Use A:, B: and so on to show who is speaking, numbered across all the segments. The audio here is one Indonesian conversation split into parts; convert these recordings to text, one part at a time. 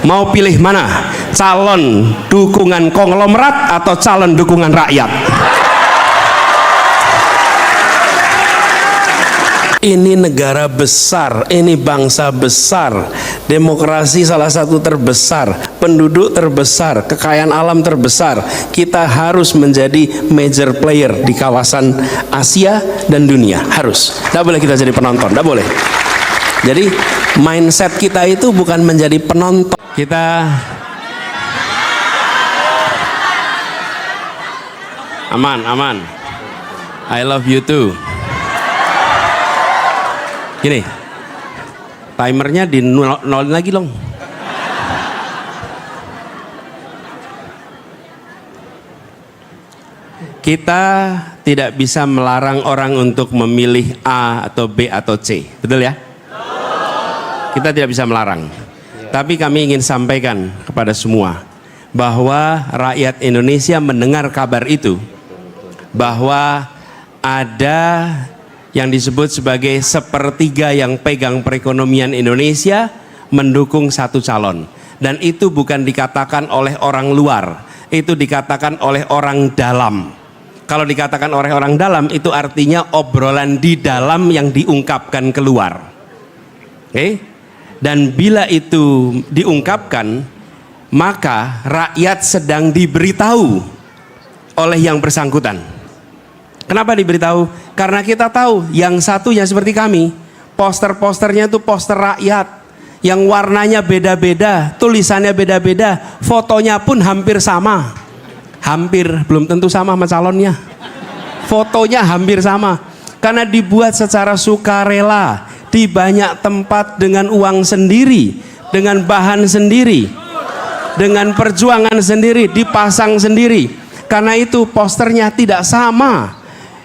A: Mau pilih mana? Calon dukungan konglomerat atau calon dukungan rakyat? Ini negara besar, ini bangsa besar, demokrasi salah satu terbesar, penduduk terbesar, kekayaan alam terbesar. Kita harus menjadi major player di kawasan Asia dan dunia, harus. Tidak boleh kita jadi penonton, tidak boleh. Jadi mindset kita itu bukan menjadi penonton. Kita aman. I love you too. Gini, timernya di nol lagi dong. Kita tidak bisa melarang orang untuk memilih A atau B atau C, betul ya? Kita tidak bisa melarang. Tapi kami ingin sampaikan kepada semua bahwa rakyat Indonesia mendengar kabar itu, bahwa ada yang disebut sebagai sepertiga yang pegang perekonomian Indonesia mendukung satu calon, dan itu bukan dikatakan oleh orang luar, itu dikatakan oleh orang dalam. Kalau dikatakan oleh orang dalam itu artinya obrolan di dalam yang diungkapkan keluar. Oke? Dan bila itu diungkapkan, maka rakyat sedang diberitahu oleh yang bersangkutan. Kenapa diberitahu? Karena kita tahu yang satunya seperti kami, poster-posternya itu poster rakyat yang warnanya beda-beda, tulisannya beda-beda, fotonya pun hampir sama. Hampir, belum tentu sama calonnya. Fotonya hampir sama. Karena dibuat secara sukarela, di banyak tempat dengan uang sendiri, dengan bahan sendiri, dengan perjuangan sendiri, dipasang sendiri. Karena itu posternya tidak sama.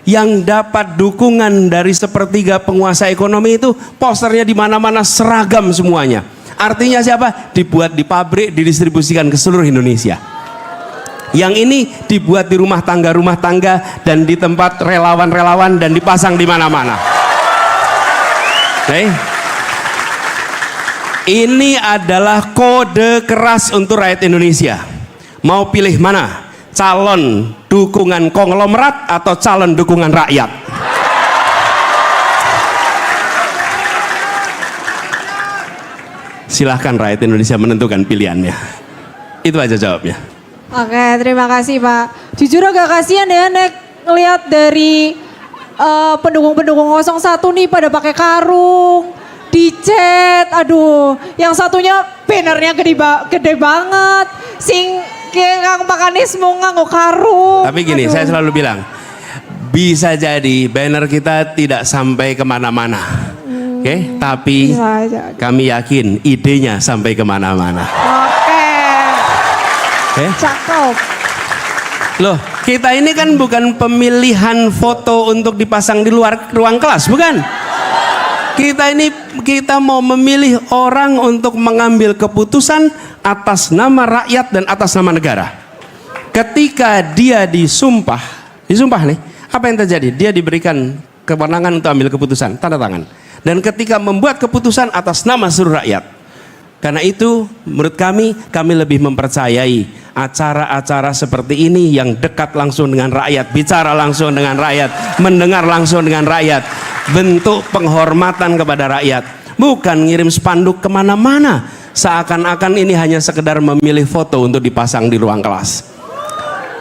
A: Yang dapat dukungan dari sepertiga penguasa ekonomi itu posternya di mana-mana seragam semuanya. Artinya siapa? Dibuat di pabrik, didistribusikan ke seluruh Indonesia. Yang ini dibuat di rumah tangga dan di tempat relawan-relawan dan dipasang di mana-mana. Oke. Ini adalah kode keras untuk rakyat Indonesia. Mau pilih mana? Calon dukungan konglomerat atau calon dukungan rakyat? Silahkan rakyat Indonesia menentukan pilihannya. Itu aja jawabnya.
B: Oke, terima kasih Pak. Jujur agak kasihan ya Nek, ngelihat dari pendukung-pendukung 01 nih pada pakai karung, dicat, aduh, yang satunya bannernya gede banget, sing kang makanisme nganggo karung.
A: Tapi gini, saya selalu bilang, bisa jadi banner kita tidak sampai kemana-mana, oke? Tapi kami yakin idenya sampai kemana-mana. Oke.
B: Cakep.
A: Loh, kita ini kan bukan pemilihan foto untuk dipasang di luar ruang kelas, bukan? Kita mau memilih orang untuk mengambil keputusan atas nama rakyat dan atas nama negara. Ketika dia disumpah nih, apa yang terjadi? Dia diberikan kewenangan untuk ambil keputusan, tanda tangan. Dan ketika membuat keputusan atas nama seluruh rakyat. Karena itu menurut kami lebih mempercayai acara-acara seperti ini yang dekat langsung dengan rakyat, bicara langsung dengan rakyat, mendengar langsung dengan rakyat, bentuk penghormatan kepada rakyat, bukan ngirim spanduk kemana-mana seakan-akan ini hanya sekedar memilih foto untuk dipasang di ruang kelas.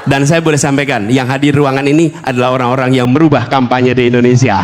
A: Dan saya boleh sampaikan, yang hadir di ruangan ini adalah orang-orang yang merubah kampanye di Indonesia.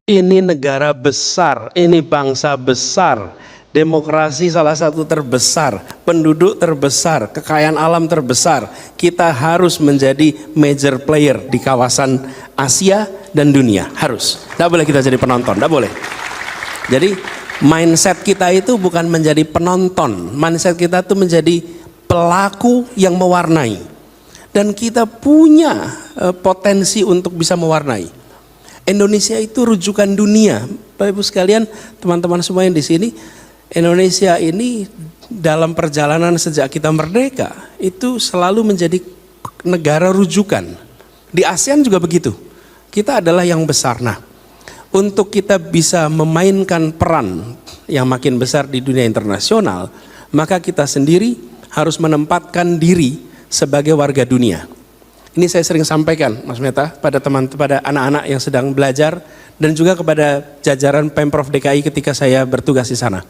A: Ini negara besar, ini bangsa besar, demokrasi salah satu terbesar, penduduk terbesar, kekayaan alam terbesar. Kita harus menjadi major player di kawasan Asia dan dunia, harus. Tidak boleh kita jadi penonton, tidak boleh. Jadi mindset kita itu bukan menjadi penonton, mindset kita itu menjadi pelaku yang mewarnai. Dan kita punya potensi untuk bisa mewarnai. Indonesia itu rujukan dunia. Bapak Ibu sekalian, teman-teman semua yang di sini, Indonesia ini dalam perjalanan sejak kita merdeka itu selalu menjadi negara rujukan. Di ASEAN juga begitu. Kita adalah yang besar. Nah, untuk kita bisa memainkan peran yang makin besar di dunia internasional, maka kita sendiri harus menempatkan diri sebagai warga dunia. Ini saya sering sampaikan, Mas Meta, pada pada anak-anak yang sedang belajar dan juga kepada jajaran Pemprov DKI ketika saya bertugas di sana.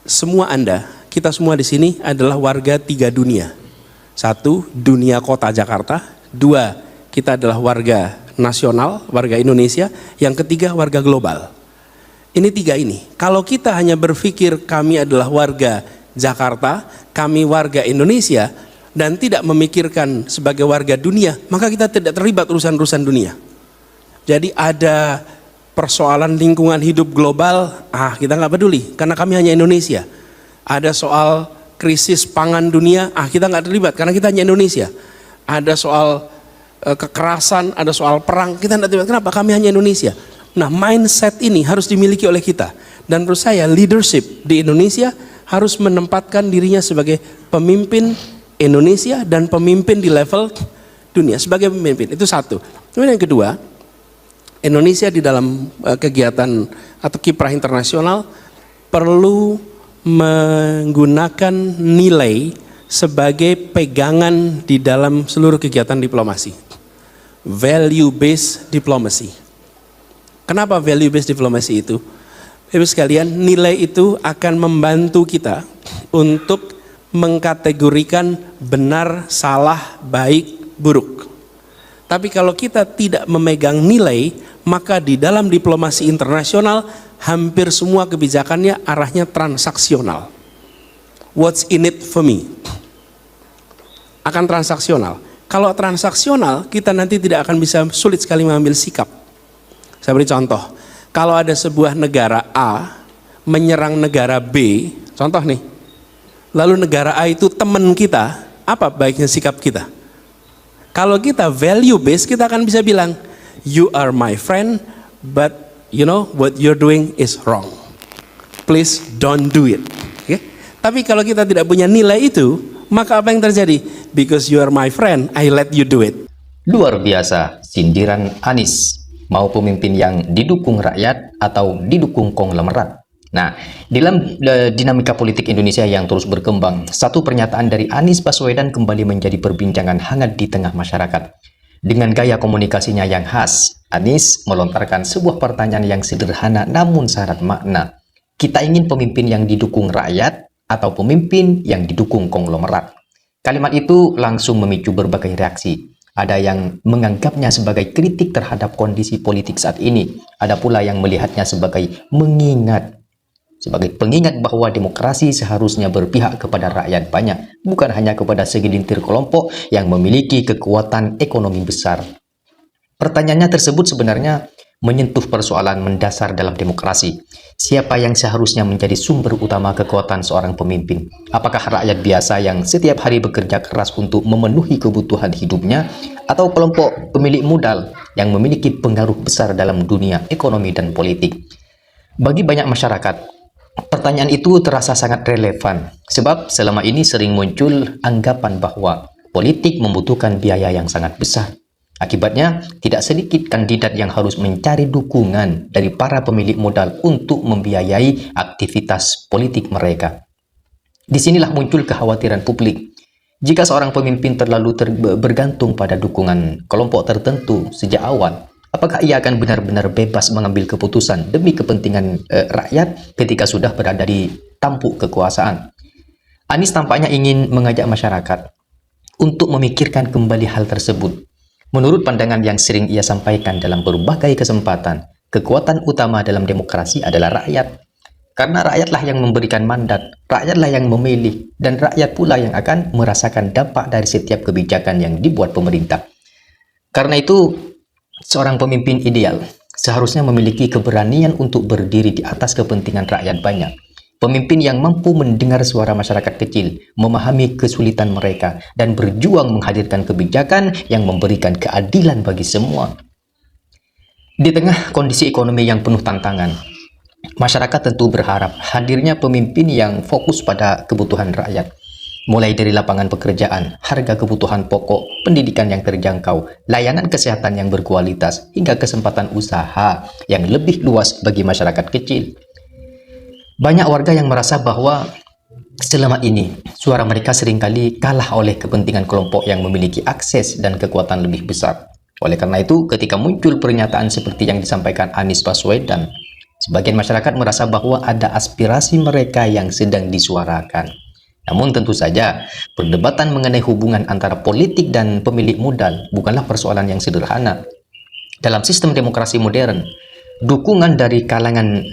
A: Semua Anda, kita semua di sini adalah warga 3 dunia. 1, dunia kota Jakarta. 2, kita adalah warga nasional, warga Indonesia. Yang ketiga, warga global. Ini 3 ini. Kalau kita hanya berpikir kami adalah warga Jakarta, kami warga Indonesia, dan tidak memikirkan sebagai warga dunia, maka kita tidak terlibat urusan-urusan dunia. Jadi ada persoalan lingkungan hidup global, kita nggak peduli, karena kami hanya Indonesia. Ada soal krisis pangan dunia, kita nggak terlibat, karena kita hanya Indonesia. Ada soal kekerasan, ada soal perang, kita nggak terlibat, kenapa? Kami hanya Indonesia. Nah, mindset ini harus dimiliki oleh kita. Dan menurut saya, leadership di Indonesia harus menempatkan dirinya sebagai pemimpin Indonesia dan pemimpin di level dunia sebagai pemimpin. Itu 1. Kemudian yang kedua, Indonesia di dalam kegiatan atau kiprah internasional perlu menggunakan nilai sebagai pegangan di dalam seluruh kegiatan diplomasi. Value based diplomacy. Kenapa value based diplomacy itu? Ibu sekalian, nilai itu akan membantu kita untuk mengkategorikan benar, salah, baik, buruk. Tapi kalau kita tidak memegang nilai, maka di dalam diplomasi internasional hampir semua kebijakannya arahnya transaksional. What's in it for me? Akan transaksional. Kalau transaksional, kita nanti tidak akan bisa, sulit sekali mengambil sikap. Saya beri contoh. Kalau ada sebuah negara A menyerang negara B, contoh nih, lalu negara A itu teman kita, apa baiknya sikap kita? Kalau kita value based, kita akan bisa bilang, you are my friend, but you know what you're doing is wrong. Please don't do it. Okay? Tapi kalau kita tidak punya nilai itu, maka apa yang terjadi? Because you are my friend, I let you do it.
C: Luar biasa, sindiran Anies. Mau pemimpin yang didukung rakyat atau didukung konglomerat. Nah, dalam dinamika politik Indonesia yang terus berkembang, satu pernyataan dari Anies Baswedan kembali menjadi perbincangan hangat di tengah masyarakat. Dengan gaya komunikasinya yang khas, Anies melontarkan sebuah pertanyaan yang sederhana namun syarat makna. Kita ingin pemimpin yang didukung rakyat atau pemimpin yang didukung konglomerat? Kalimat itu langsung memicu berbagai reaksi. Ada yang menganggapnya sebagai kritik terhadap kondisi politik saat ini. Ada pula yang melihatnya sebagai pengingat bahwa demokrasi seharusnya berpihak kepada rakyat banyak, bukan hanya kepada segelintir kelompok yang memiliki kekuatan ekonomi besar. Pertanyaannya tersebut sebenarnya menyentuh persoalan mendasar dalam demokrasi. Siapa yang seharusnya menjadi sumber utama kekuatan seorang pemimpin? Apakah rakyat biasa yang setiap hari bekerja keras untuk memenuhi kebutuhan hidupnya, atau kelompok pemilik modal yang memiliki pengaruh besar dalam dunia ekonomi dan politik. Bagi banyak masyarakat, pertanyaan itu terasa sangat relevan sebab selama ini sering muncul anggapan bahwa politik membutuhkan biaya yang sangat besar. Akibatnya, tidak sedikit kandidat yang harus mencari dukungan dari para pemilik modal untuk membiayai aktivitas politik mereka. Disinilah muncul kekhawatiran publik. Jika seorang pemimpin terlalu bergantung pada dukungan kelompok tertentu sejak awal, apakah ia akan benar-benar bebas mengambil keputusan demi kepentingan rakyat ketika sudah berada di tampuk kekuasaan? Anies tampaknya ingin mengajak masyarakat untuk memikirkan kembali hal tersebut. Menurut pandangan yang sering ia sampaikan dalam berbagai kesempatan, kekuatan utama dalam demokrasi adalah rakyat. Karena rakyatlah yang memberikan mandat, rakyatlah yang memilih, dan rakyat pula yang akan merasakan dampak dari setiap kebijakan yang dibuat pemerintah. Karena itu, seorang pemimpin ideal seharusnya memiliki keberanian untuk berdiri di atas kepentingan rakyat banyak. Pemimpin yang mampu mendengar suara masyarakat kecil, memahami kesulitan mereka, dan berjuang menghadirkan kebijakan yang memberikan keadilan bagi semua. Di tengah kondisi ekonomi yang penuh tantangan, masyarakat tentu berharap hadirnya pemimpin yang fokus pada kebutuhan rakyat. Mulai dari lapangan pekerjaan, harga kebutuhan pokok, pendidikan yang terjangkau, layanan kesehatan yang berkualitas, hingga kesempatan usaha yang lebih luas bagi masyarakat kecil. Banyak warga yang merasa bahwa selama ini suara mereka seringkali kalah oleh kepentingan kelompok yang memiliki akses dan kekuatan lebih besar. Oleh karena itu, ketika muncul pernyataan seperti yang disampaikan Anies Baswedan, sebagian masyarakat merasa bahwa ada aspirasi mereka yang sedang disuarakan. Namun tentu saja, perdebatan mengenai hubungan antara politik dan pemilik modal bukanlah persoalan yang sederhana. Dalam sistem demokrasi modern, dukungan dari kalangan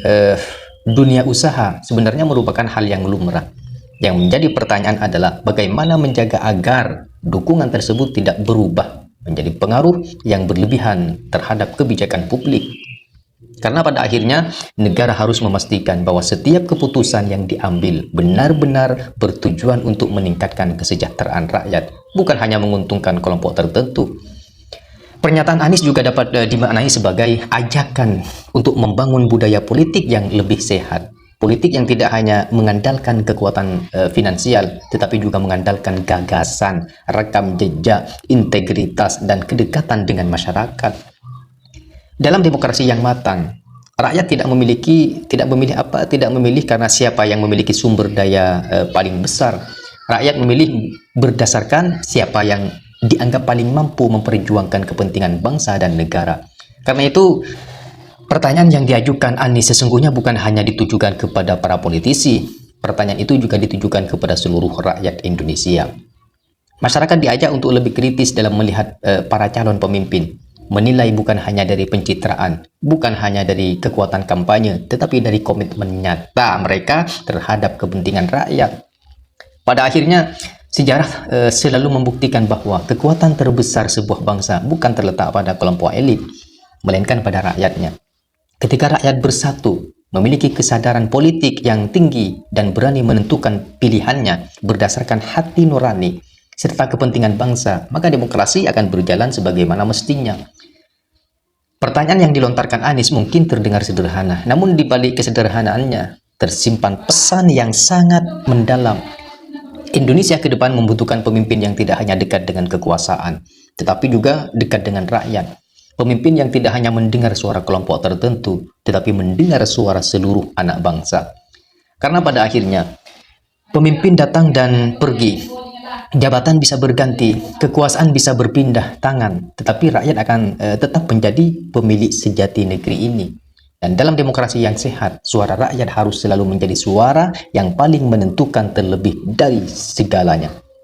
C: dunia usaha sebenarnya merupakan hal yang lumrah. Yang menjadi pertanyaan adalah bagaimana menjaga agar dukungan tersebut tidak berubah menjadi pengaruh yang berlebihan terhadap kebijakan publik. Karena pada akhirnya negara harus memastikan bahwa setiap keputusan yang diambil benar-benar bertujuan untuk meningkatkan kesejahteraan rakyat, bukan hanya menguntungkan kelompok tertentu. Pernyataan Anies juga dapat dimaknai sebagai ajakan untuk membangun budaya politik yang lebih sehat. Politik yang tidak hanya mengandalkan kekuatan finansial, tetapi juga mengandalkan gagasan, rekam jejak, integritas, dan kedekatan dengan masyarakat. Dalam demokrasi yang matang, rakyat tidak memilih karena siapa yang memiliki sumber daya paling besar. Rakyat memilih berdasarkan siapa yang dianggap paling mampu memperjuangkan kepentingan bangsa dan negara. Karena itu, pertanyaan yang diajukan Anies sesungguhnya bukan hanya ditujukan kepada para politisi. Pertanyaan itu juga ditujukan kepada seluruh rakyat Indonesia. Masyarakat diajak untuk lebih kritis dalam melihat para calon pemimpin. Menilai bukan hanya dari pencitraan, bukan hanya dari kekuatan kampanye, tetapi dari komitmen nyata mereka terhadap kepentingan rakyat. Pada akhirnya, sejarah selalu membuktikan bahwa kekuatan terbesar sebuah bangsa bukan terletak pada kelompok elit, melainkan pada rakyatnya. Ketika rakyat bersatu, memiliki kesadaran politik yang tinggi dan berani menentukan pilihannya berdasarkan hati nurani serta kepentingan bangsa, maka demokrasi akan berjalan sebagaimana mestinya. Pertanyaan yang dilontarkan Anies mungkin terdengar sederhana, namun di balik kesederhanaannya tersimpan pesan yang sangat mendalam. Indonesia ke depan membutuhkan pemimpin yang tidak hanya dekat dengan kekuasaan, tetapi juga dekat dengan rakyat. Pemimpin yang tidak hanya mendengar suara kelompok tertentu, tetapi mendengar suara seluruh anak bangsa. Karena pada akhirnya, pemimpin datang dan pergi, jabatan bisa berganti, kekuasaan bisa berpindah tangan, tetapi rakyat akan tetap menjadi pemilik sejati negeri ini. Dan dalam demokrasi yang sehat, suara rakyat harus selalu menjadi suara yang paling menentukan terlebih dari segalanya.